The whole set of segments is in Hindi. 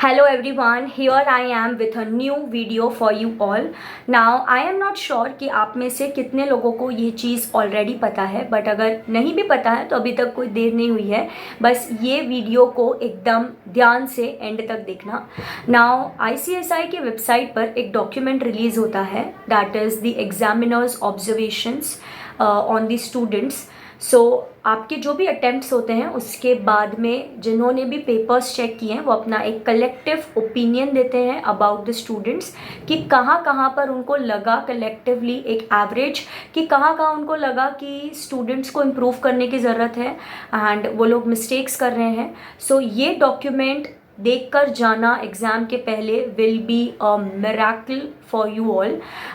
Hello everyone, here I am with a new video for you all. Now I am not sure कि आप में से कितने लोगों को ये चीज़ ऑलरेडी पता है, बट अगर नहीं भी पता है तो अभी तक कोई देर नहीं हुई है. बस ये वीडियो को एकदम ध्यान से एंड तक देखना. नाउ ICSI की वेबसाइट पर एक डॉक्यूमेंट रिलीज़ होता है, that is the examiners observations on the students. So आपके जो भी अटेम्प्ट्स होते हैं उसके बाद में जिन्होंने भी पेपर्स चेक किए हैं वो अपना एक कलेक्टिव ओपिनियन देते हैं अबाउट द स्टूडेंट्स कि कहाँ कहाँ पर उनको लगा कलेक्टिवली एक एवरेज कि कहाँ कहाँ उनको लगा कि स्टूडेंट्स को इम्प्रूव करने की ज़रूरत है एंड वो लोग मिस्टेक्स कर रहे हैं. सो ये डॉक्यूमेंट देखकर जाना एग्ज़ाम के पहले will be a miracle for you all.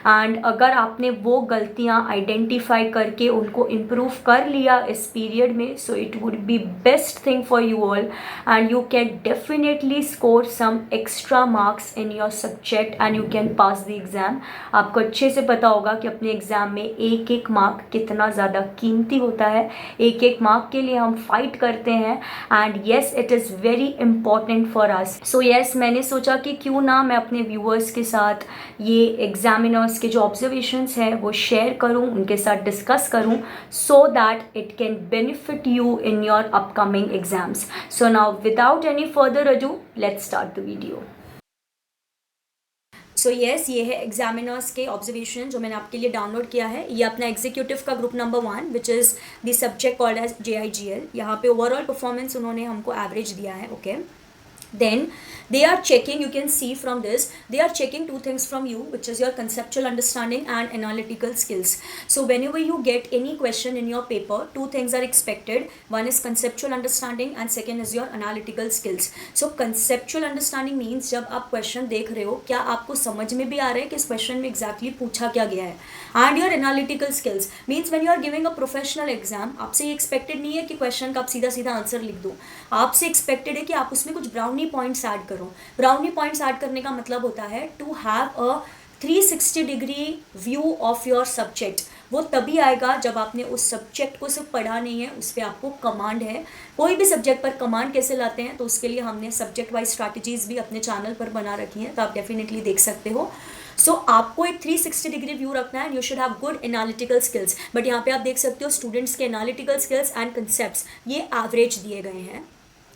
And अगर आपने वो गलतियाँ आइडेंटिफाई करके उनको इम्प्रूव कर लिया इस पीरियड में, so it would be best thing for you all and you can definitely score some extra marks in your subject and you can pass the exam. आपको अच्छे से पता होगा कि अपने एग्ज़ाम में एक एक मार्क कितना ज़्यादा कीमती होता है. एक एक मार्क के लिए हम फाइट करते हैं and yes it is very important for us. So yes, मैंने सोचा कि क्यों ना मैं अपने व्यूअर्स के साथ ये एग्जामिनर्स के जो ऑब्जर्वेशंस हैं वो शेयर करूं, उनके साथ डिस्कस करूं, so that it can benefit you in your upcoming exams. So now without any further ado let's start the video. So yes, ये है एग्जामिनर्स के ऑब्जर्वेशन जो मैंने आपके लिए डाउनलोड किया है. ये अपना एग्जीक्यूटिव का group number 1 which is the subject called as JIGL. यहाँ पे ओवरऑल परफॉर्मेंस उन्होंने हमको एवरेज दिया है. Okay, then they are checking, you can see from this, they are checking two things from you, which is your conceptual understanding and analytical skills. So whenever you get any question in your paper, two things are expected. One is conceptual understanding and second is your analytical skills. So conceptual understanding means जब आप question देख रहे हो क्या आपको समझ में भी आ रहा है कि इस question में exactly पूछा क्या गया है. And your analytical skills means when you are giving a professional exam, आपसे ये expected नहीं है कि question का आप सीधा सीधा आंसर लिख दो. आपसे expected है कि आप उसमें कुछ ब्राउनी पॉइंट्स ऐड करो. ब्राउनी पॉइंट्स ऐड करने का मतलब होता है to have a 360 degree view of your subject. वो तभी आएगा जब आपने उस सब्जेक्ट को सिर्फ पढ़ा नहीं है, उस पर आपको कमांड है. कोई भी सब्जेक्ट पर कमांड कैसे लाते हैं तो उसके लिए हमने सब्जेक्ट वाइज स्ट्रैटेजीज भी अपने चैनल पर बना रखी हैं, तो आप डेफिनेटली देख सकते हो. सो आपको एक 360 डिग्री व्यू रखना है and you should have good analytical skills. But यहाँ पे आप देख सकते हो स्टूडेंट्स के एनालिटिकल स्किल्स एंड कंसेप्ट्स ये एवरेज दिए गए हैं.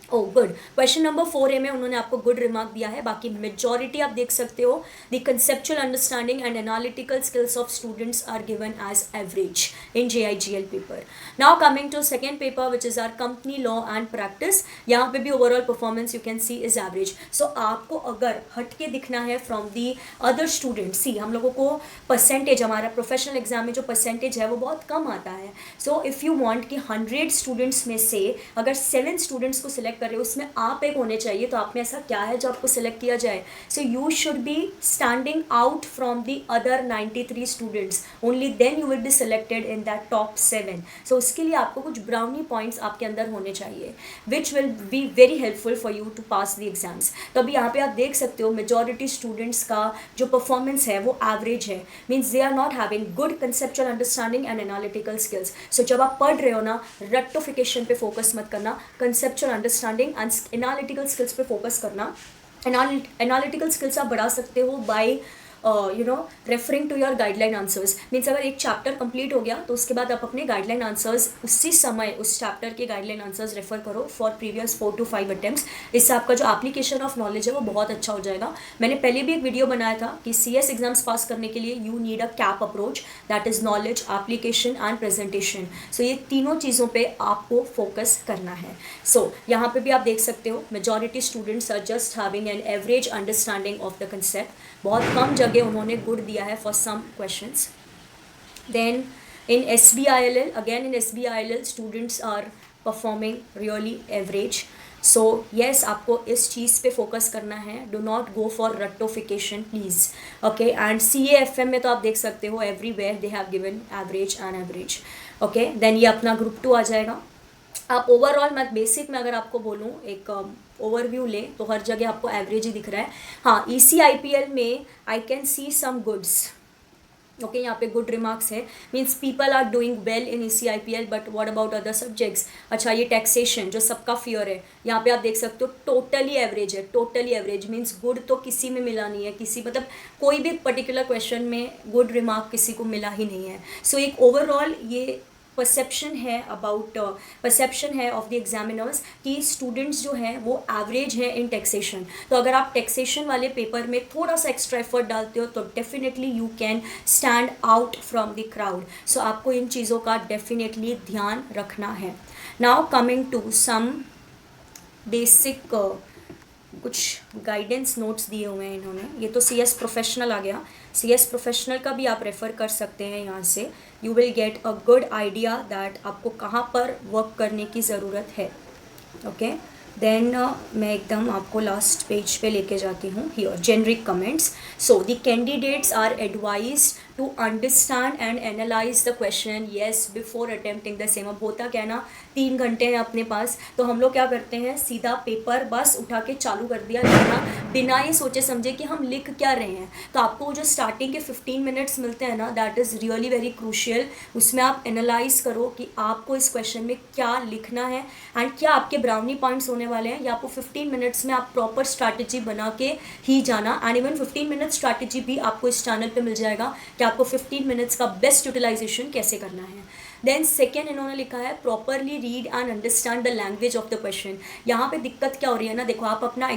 ओ गुड. क्वेश्चन नंबर 4A में उन्होंने आपको गुड रिमार्क दिया है. बाकी मेजॉरिटी आप देख सकते हो the conceptual understanding and analytical skills of students are given as average in JIGL paper. Now coming to second paper which is are company law and practice. यहाँ पे भी overall performance you can see is average. So आपको अगर हट के दिखना है from the other student, see हम लोगों को परसेंटेज, हमारा प्रोफेशनल एग्जाम में जो परसेंटेज है वो बहुत कम आता है. सो इफ़ यू वॉन्ट कि 100 स्टूडेंट्स में से अगर 7 स्टूडेंट्स को सिलेक्ट कर रहे हो, उसमें आप एक होने चाहिए, तो आप में ऐसा क्या है जो आपको सिलेक्ट किया जाए. So you should be standing out from the other 93 students, only then you will be selected in that top 7. So उसके लिए आपको कुछ ब्राउनी पॉइंट्स आपके अंदर होने चाहिए which will be very helpful for you to pass the exams. तो अभी यहाँ पे आप देख सकते हो मेजॉरिटी स्टूडेंट्स का जो परफॉर्मेंस है वो एवरेज है. Means they are not having good conceptual understanding and analytical skills. So जब आप पढ़ रहे हो ना, रट्टोफिकेशन पे फोकस मत करना, conceptual understanding and analytical skills पे फोकस करना. एनालिटिकल स्किल्स आप बढ़ा सकते हो by referring to your guideline answers. Means अगर एक चैप्टर कंप्लीट हो गया तो उसके बाद आप अपने गाइडलाइन आंसर्स उसी समय उस चैप्टर के गाइडलाइन आंसर्स रेफर करो फॉर प्रीवियस 4 to 5 अटेम्प्ट्स. इससे आपका जो एप्लीकेशन ऑफ नॉलेज है वो बहुत अच्छा हो जाएगा. मैंने पहले भी एक वीडियो बनाया था कि CS एग्जाम्स पास करने के लिए you need a cap approach, that is knowledge, application and presentation. So ये तीनों चीज़ों पर आपको फोकस करना है. सो यहाँ पे भी आप देख सकते हो majority students are just having an average understanding of the concept. बहुत कम जगह उन्होंने गुड दिया है for some questions. Then in SBILL, again in SBILL students are performing really average. So yes, आपको इस चीज़ पे फोकस करना है. डो नॉट गो फॉर रट्टोफिकेशन प्लीज़. ओके, एंड CAFM में तो आप देख सकते हो everywhere they have given average and average. Okay, then ये अपना ग्रुप 2 आ जाएगा. आप ओवरऑल मैं बेसिक में अगर आपको बोलूँ एक ओवरव्यू लें तो हर जगह आपको एवरेज ही दिख रहा है. हाँ, ECIPL में I can see some goods. Okay यहाँ पे गुड रिमार्क्स है, means people are doing well in ECIPL, but what about other subjects. अच्छा ये टैक्सेशन जो सबका फियर है, यहाँ पे आप देख सकते हो टोटली एवरेज है, टोटली एवरेज मीन्स गुड तो किसी में मिला नहीं है, किसी मतलब कोई भी पर्टिकुलर क्वेश्चन में गुड रिमार्क किसी को मिला ही नहीं है। सो एक ओवरऑल ये परसेप्शन है ऑफ द एग्जामिनर्स कि स्टूडेंट्स जो हैं वो एवरेज हैं इन टैक्सेशन। तो अगर आप टैक्सेशन वाले पेपर में थोड़ा सा एक्स्ट्रा एफर्ट डालते हो तो definitely you can stand out from the crowd. So आपको इन चीज़ों का डेफिनेटली ध्यान रखना है। Now coming to some basic कुछ गाइडेंस नोट्स दिए हुए हैं इन्होंने। ये तो CS प्रोफेशनल आ गया, CS प्रोफेशनल का भी आप रेफ़र कर सकते हैं यहाँ से। You will get a good idea that आपको कहाँ पर वर्क करने की ज़रूरत है। ओके देन मैं एकदम आपको लास्ट पेज पे लेके जाती हूँ। Here generic comments. So the candidates are advised to understand and analyse the question yes before attempting the same. अब होता क्या है ना, 3 घंटे हैं अपने पास, तो हम लोग क्या करते हैं, सीधा पेपर बस उठा के चालू कर दिया लिखना, बिना ये सोचे समझे कि हम लिख क्या रहे हैं। तो आपको वो जो स्टार्टिंग के 15 मिनट्स मिलते हैं ना, that is really very crucial. उसमें आप एनालाइज करो कि आपको इस क्वेश्चन में क्या लिखना है एंड क्या आपके ब्राउनी पॉइंट्स होने वाले हैं, या आपको 15 मिनट्स में आप प्रॉपर स्ट्रैटेजी बना के ही जाना। एंड इवन 15 मिनट स्ट्रैटेजी भी आपको इस चैनल पे मिल जाएगा कि आपको 15 मिनट्स का बेस्ट यूटिलाइजेशन कैसे करना है। देन सेकेंड इन्होंने लिखा है properly read and understand the language of the question. यहाँ पे दिक्कत क्या हो रही है ना, देखो आप अपना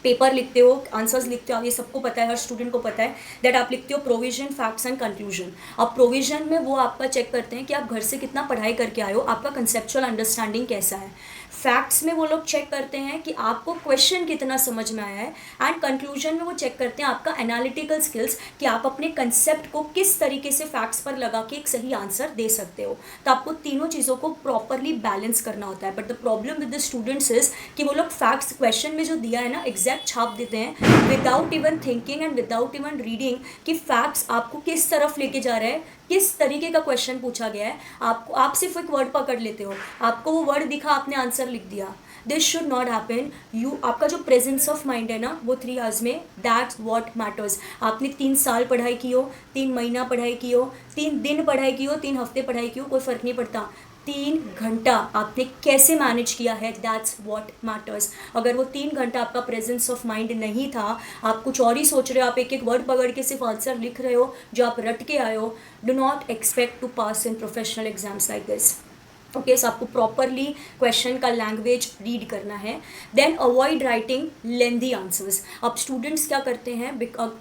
पेपर लिखते हो, आंसर्स लिखते हो, ये सबको पता है, हर स्टूडेंट को पता है दैट आप लिखते हो प्रोविजन, फैक्ट्स एंड कंक्लूजन। अब प्रोविजन में वो आपका चेक करते हैं कि आप घर से कितना पढ़ाई करके आए हो, आपका कंसेप्चुअल अंडरस्टैंडिंग कैसा है। फैक्ट्स में वो लोग चेक करते हैं कि आपको क्वेश्चन कितना समझ में आया है, एंड कंक्लूजन में वो चेक करते हैं आपका एनालिटिकल स्किल्स कि आप अपने कंसेप्ट को किस तरीके से फैक्ट्स पर लगा के एक सही आंसर दे सकते हो। तो आपको तीनों चीज़ों को प्रॉपरली बैलेंस करना होता है। But the problem with the students is कि वो लोग फैक्ट्स क्वेश्चन में जो दिया है ना एग्जैक्ट छाप देते हैं without even thinking and without even reading कि फैक्ट्स आपको किस तरफ लेके जा रहा है, किस तरीके का क्वेश्चन पूछा गया है। आपको आप सिर्फ एक वर्ड पकड़ लेते हो, आपको वो वर्ड दिखा, आपने आंसर लिख दिया। This should not happen. You आपका जो प्रेजेंस ऑफ माइंड है ना वो 3 आवर्स में, दैट्स व्हाट मैटर्स। आपने 3 साल पढ़ाई की हो, 3 महीना पढ़ाई की हो, 3 दिन पढ़ाई की हो, 3 हफ्ते पढ़ाई की हो, कोई फ़र्क नहीं पड़ता। 3 घंटा आपने कैसे मैनेज किया है, दैट्स व्हाट मैटर्स। अगर वो 3 घंटा आपका प्रेजेंस ऑफ माइंड नहीं था, आप कुछ और ही सोच रहे हो, आप एक एक वर्ड पकड़ के सिर्फ आंसर लिख रहे हो जो आप रट के आए हो, do not expect to pass in professional exams like this. Okay so आपको प्रॉपरली क्वेश्चन का लैंग्वेज रीड करना है। Then avoid writing lengthy answers. अब स्टूडेंट्स क्या करते हैं,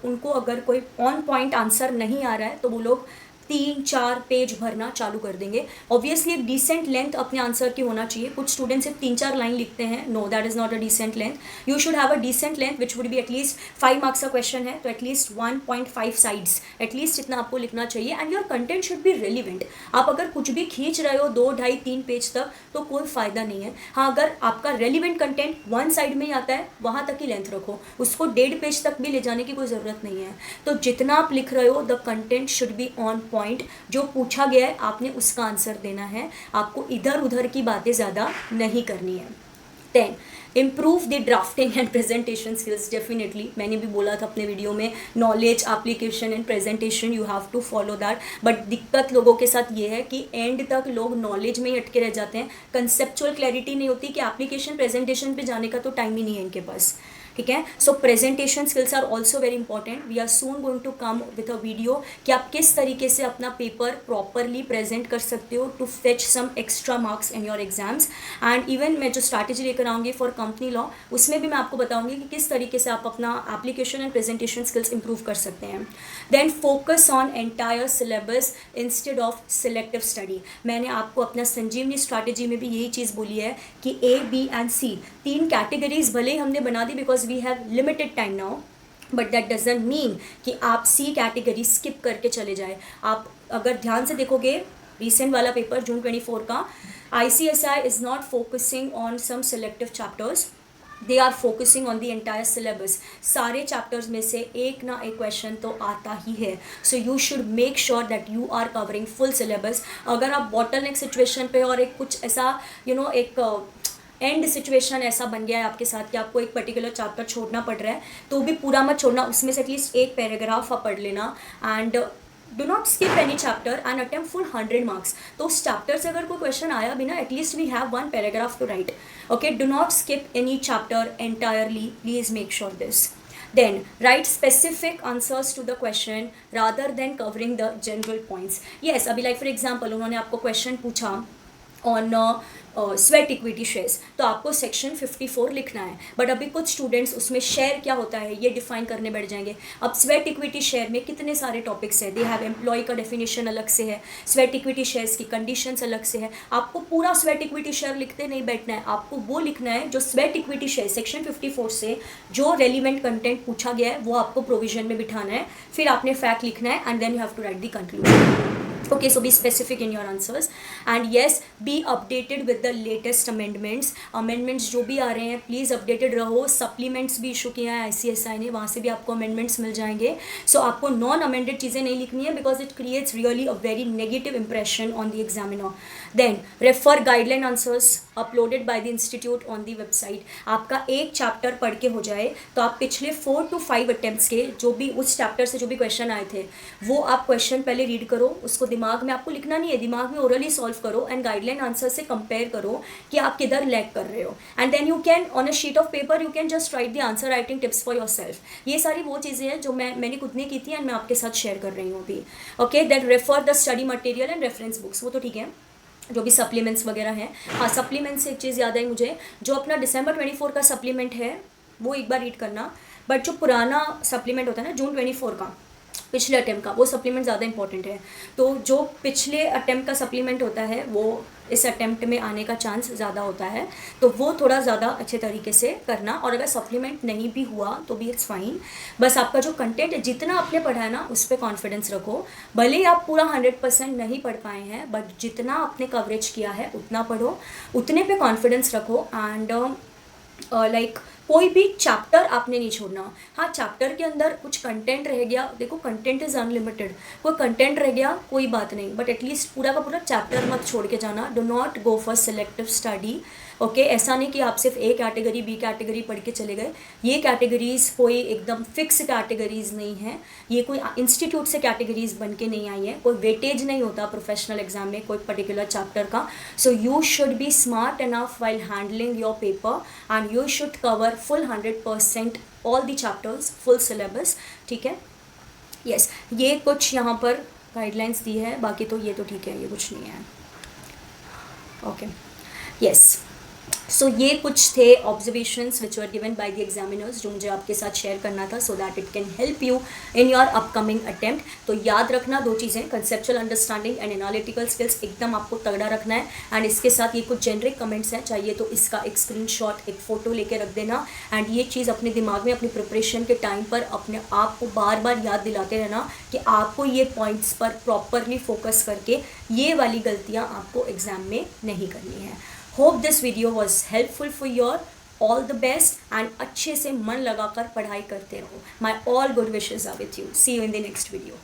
उनको अगर कोई ऑन पॉइंट आंसर नहीं आ रहा है तो वो लोग 3-4 पेज भरना चालू कर देंगे। ऑब्वियसली एक डिसेंट लेंथ अपने आंसर की होना चाहिए। कुछ स्टूडेंट सिर्फ 3-4 लाइन लिखते हैं, no that is not a decent length. You should have a decent length which would be at least 5 marks का क्वेश्चन है तो एटलीस्ट 1.5 साइड्स, एटलीस्ट इतना आपको लिखना चाहिए। And your content should be relevant. आप अगर कुछ भी खींच रहे हो 2, 2.5, 3 पेज तक तो कोई फ़ायदा नहीं है। हाँ अगर आपका रेलिवेंट कंटेंट 1 साइड में ही आता है वहाँ तक ही लेंथ रखो, उसको 1.5 पेज तक भी ले जाने की कोई ज़रूरत नहीं है। तो जितना आप लिख रहे हो the content should be on point. जो पूछा गया है आपने उसका आंसर देना है, आपको इधर उधर की बातें ज़्यादा नहीं करनी है। Then improve the drafting and presentation skills. Definitely मैंने भी बोला था अपने वीडियो में, knowledge, application and presentation you have to follow that. But दिक्कत लोगों के साथ ये है कि एंड तक लोग नॉलेज में ही अटके रह जाते हैं, कंसेप्चुअल क्लैरिटी नहीं होती कि एप्लीकेशन प्रेजेंटेशन पे जाने का तो टाइम ही नहीं है इनके पास। ठीक है, so presentation skills are also very important. We are soon going to come with a video कि आप किस तरीके से अपना पेपर प्रॉपरली प्रेजेंट कर सकते हो to fetch some extra marks in your exams. And even मैं जो स्ट्रैटेजी लेकर आऊँगी फॉर कंपनी लॉ, उसमें भी मैं आपको बताऊँगी कि किस तरीके से आप अपना application and presentation skills improve कर सकते हैं। Then focus on entire syllabus instead of selective study. मैंने आपको अपना संजीवनी स्ट्रैटेजी में भी यही चीज़ बोली है कि A, B and C 3 categories भले ही हमने बना दी because we have limited time now, but that doesn't mean कि आप C कैटेगरी स्किप करके चले जाए। आप अगर ध्यान से देखोगे रिसेंट वाला पेपर जून 24 का, ICSI is not focusing on some selective chapters, they are focusing on the entire syllabus. सारे चैप्टर्स में से एक ना एक क्वेश्चन तो आता ही है। So you should make sure that you are covering full syllabus. अगर आप बॉटलनेक सिचुएशन पे और एक कुछ ऐसा एक एंड सिचुएशन ऐसा बन गया है आपके साथ कि आपको एक पर्टिकुलर चैप्टर छोड़ना पड़ रहा है, तो भी पूरा मत छोड़ना, उसमें से एटलीस्ट एक पैराग्राफ आप पढ़ लेना। And do not skip any chapter and attempt full 100 marks. तो उस चैप्टर से अगर कोई क्वेश्चन आया भी ना, at least we have 1 paragraph to write. Okay, do not skip any chapter entirely, please make sure this. Then write specific answers to the question rather than covering the general points. Yes, अभी like for example उन्होंने आपको क्वेश्चन पूछा ऑन स्वेट इक्विटी शेयर्स, तो आपको सेक्शन 54 लिखना है, बट अभी कुछ स्टूडेंट्स उसमें शेयर क्या होता है ये डिफाइन करने बैठ जाएंगे। अब स्वेट इक्विटी शेयर में कितने सारे टॉपिक्स हैं, दे हैव एम्प्लॉय का डेफिनेशन अलग से है, स्वेट इक्विटी शेयर्स की कंडीशंस अलग से है। आपको पूरा स्वेट इक्विटी शेयर लिखते नहीं बैठना है, आपको वो लिखना है जो स्वेट इक्विटी शेयर सेक्शन 54 से जो रेलिवेंट कंटेंट पूछा गया है वो आपको प्रोविजन में बिठाना है, फिर आपने फैक्ट लिखना है and then you have to write the conclusion. Okay, so be specific in your answers and yes, be updated with the latest amendments जो भी आ रहे हैं प्लीज़ अपडेटेड रहो। सप्लीमेंट्स भी इशू किया है ICSI ने, वहाँ से भी आपको अमेंडमेंट्स मिल जाएंगे। सो आपको नॉन अमेंडेड चीज़ें नहीं लिखनी है because it creates really a very negative impression on the examiner. Then refer guideline answers uploaded by the institute on the website. आपका एक चैप्टर पढ़ के हो जाए तो आप पिछले 4 to 5 अटेम्प्ट्स के जो भी उस चैप्टर से जो भी क्वेश्चन आए थे वो आप क्वेश्चन पहले रीड करो, उसको दिमाग में आपको लिखना नहीं है, दिमाग में ओरली सॉल्व करो एंड गाइडलाइन आंसर से कंपेयर करो कि आप किधर लैग कर रहे हो and then you can on a sheet of paper you can just write the answer writing tips for yourself. ये सारी वो चीज़ें हैं जो मैंने खुद ने की थी एंड मैं आपके साथ शेयर कर रही हूँ अभी। Okay, then refer the study material and reference books, वो तो ठीक है, जो भी सप्लीमेंट्स वगैरह हैं। हाँ, सप्लीमेंट्स से एक चीज़ याद आई मुझे, जो अपना December 24 का सप्लीमेंट है वो एक बार रीड करना, बट जो पुराना सप्लीमेंट होता है ना June 24 का पिछले अटेम्प्ट का, वो सप्लीमेंट ज़्यादा इंपॉर्टेंट है। तो जो पिछले अटेम्प्ट का सप्लीमेंट होता है वो इस अटेम्प्ट में आने का चांस ज़्यादा होता है, तो वो थोड़ा ज़्यादा अच्छे तरीके से करना। और अगर सप्लीमेंट नहीं भी हुआ तो भी इट्स फाइन, बस आपका जो कंटेंट है जितना आपने पढ़ा है ना उस पर कॉन्फिडेंस रखो। भले ही आप पूरा 100% नहीं पढ़ पाए हैं, बट जितना आपने कवरेज किया है उतना पढ़ो, उतने पे कॉन्फिडेंस रखो एंड लाइक कोई भी चैप्टर आपने नहीं छोड़ना। हाँ, चैप्टर के अंदर कुछ कंटेंट रह गया, देखो कंटेंट इज़ अनलिमिटेड, कोई कंटेंट रह गया कोई बात नहीं, बट एटलीस्ट पूरा का पूरा चैप्टर मत छोड़ के जाना। Dough not go for selective study. Okay, ऐसा नहीं कि आप सिर्फ ए कैटेगरी बी कैटेगरी पढ़ के चले गए। ये कैटेगरीज़ कोई एकदम फिक्स कैटेगरीज़ नहीं है, ये कोई इंस्टीट्यूट से कैटेगरीज़ बन के नहीं आई है, कोई वेटेज नहीं होता प्रोफेशनल एग्जाम में कोई पर्टिकुलर चैप्टर का। सो you should B smart enough while handling your paper and you should cover full 100% all the chapters, full syllabus, ठीक है। यस, ये कुछ यहाँ पर गाइडलाइंस दी है, बाकी तो ये तो ठीक है, ये कुछ नहीं है। ओके, यस, सो ये कुछ थे observations which were given by the examiners जो मुझे आपके साथ शेयर करना था so that it can help you in your upcoming attempt. तो याद रखना दो चीज़ें, conceptual understanding and analytical skills एकदम आपको तगड़ा रखना है एंड इसके साथ ये कुछ जेनरिक कमेंट्स हैं, चाहिए तो इसका एक स्क्रीनशॉट, एक फ़ोटो लेके रख देना एंड ये चीज़ अपने दिमाग में अपनी प्रिपरेशन के टाइम पर अपने आप को बार बार याद दिलाते रहना कि आपको ये पॉइंट्स पर प्रॉपरली फोकस करके ये वाली गलतियाँ आपको एग्ज़ाम में नहीं करनी है। Hope this video was helpful for your, all the best and अच्छे से मन लगाकर पढ़ाई करते रहो। My all good wishes are with you. See you in the next video.